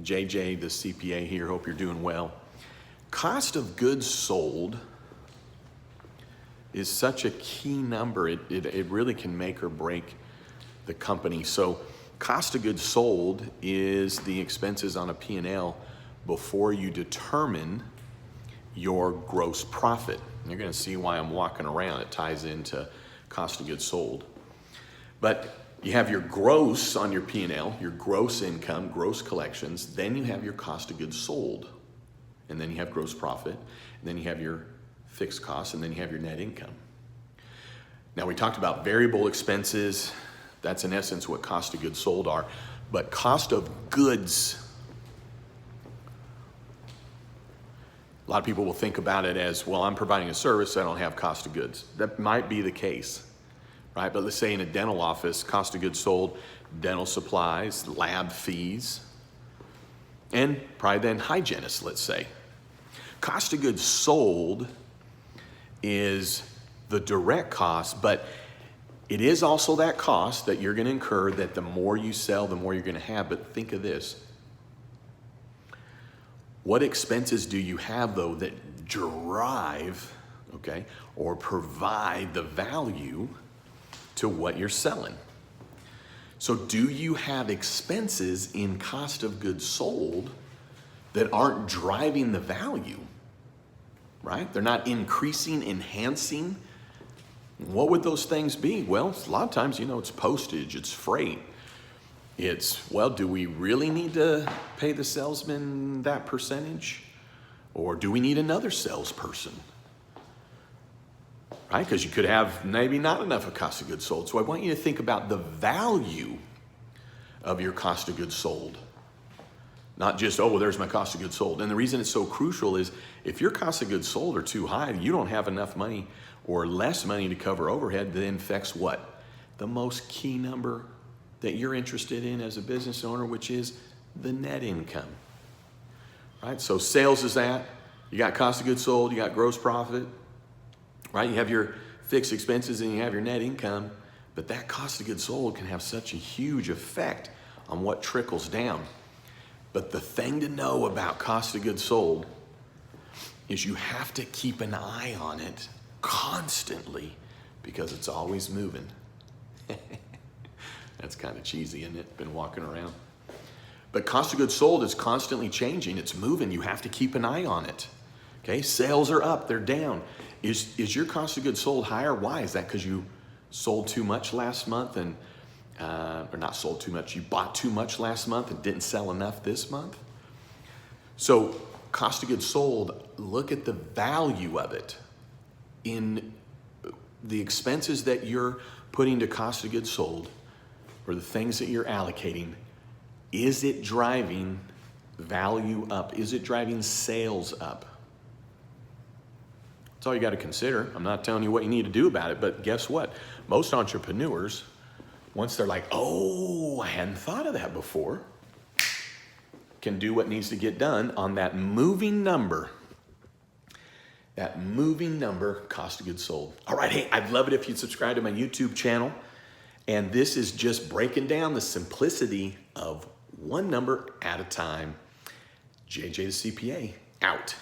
JJ, the CPA here. Hope you're doing well. Cost of goods sold is such a key number. It really can make or break the company. So cost of goods sold is the expenses on a P&L before you determine your gross profit. You're going to see why I'm walking around. It ties into cost of goods sold. But you have your gross on your P&L, your gross income, gross collections. Then you have your cost of goods sold. And then you have gross profit. And then you have your fixed costs. And then you have your net income. Now we talked about variable expenses. That's in essence what cost of goods sold are. But cost of goods, a lot of people will think about it as, well, I'm providing a service, I don't have cost of goods. That might be the case, right? But let's say in a dental office, cost of goods sold, dental supplies, lab fees, and probably then hygienists, let's say. Cost of goods sold is the direct cost, but it is also that cost that you're going to incur that the more you sell, the more you're going to have. But think of this. What expenses do you have, though, that drive, okay, or provide the value to what you're selling? So do you have expenses in cost of goods sold that aren't driving the value, right? They're not increasing, enhancing. What would those things be? Well, a lot of times, it's postage, it's freight. It's, well, do we really need to pay the salesman that percentage? Or do we need another salesperson? Right? Because you could have maybe not enough of cost of goods sold. So I want you to think about the value of your cost of goods sold. Not just, oh, well, there's my cost of goods sold. And the reason it's so crucial is if your cost of goods sold are too high, you don't have enough money or less money to cover overhead, that affects what? The most key number that you're interested in as a business owner, which is the net income. Right? So sales is that. You got cost of goods sold, you got gross profit, right? You have your fixed expenses and you have your net income, but that cost of goods sold can have such a huge effect on what trickles down. But the thing to know about cost of goods sold is you have to keep an eye on it constantly because it's always moving. That's kind of cheesy, isn't it? Been walking around. But cost of goods sold is constantly changing. It's moving. You have to keep an eye on it. Okay, sales are up, they're down. Is your cost of goods sold higher? Why? Is that because you sold too much last month and, or not sold too much, you bought too much last month and didn't sell enough this month? So cost of goods sold, look at the value of it in the expenses that you're putting to cost of goods sold or the things that you're allocating. Is it driving value up? Is it driving sales up? That's all you got to consider. I'm not telling you what you need to do about it, but guess what? Most entrepreneurs, once they're like, oh, I hadn't thought of that before, can do what needs to get done on that moving number. That moving number, cost of goods sold. All right, hey, I'd love it if you'd subscribe to my YouTube channel. And this is just breaking down the simplicity of one number at a time. JJ the CPA, out.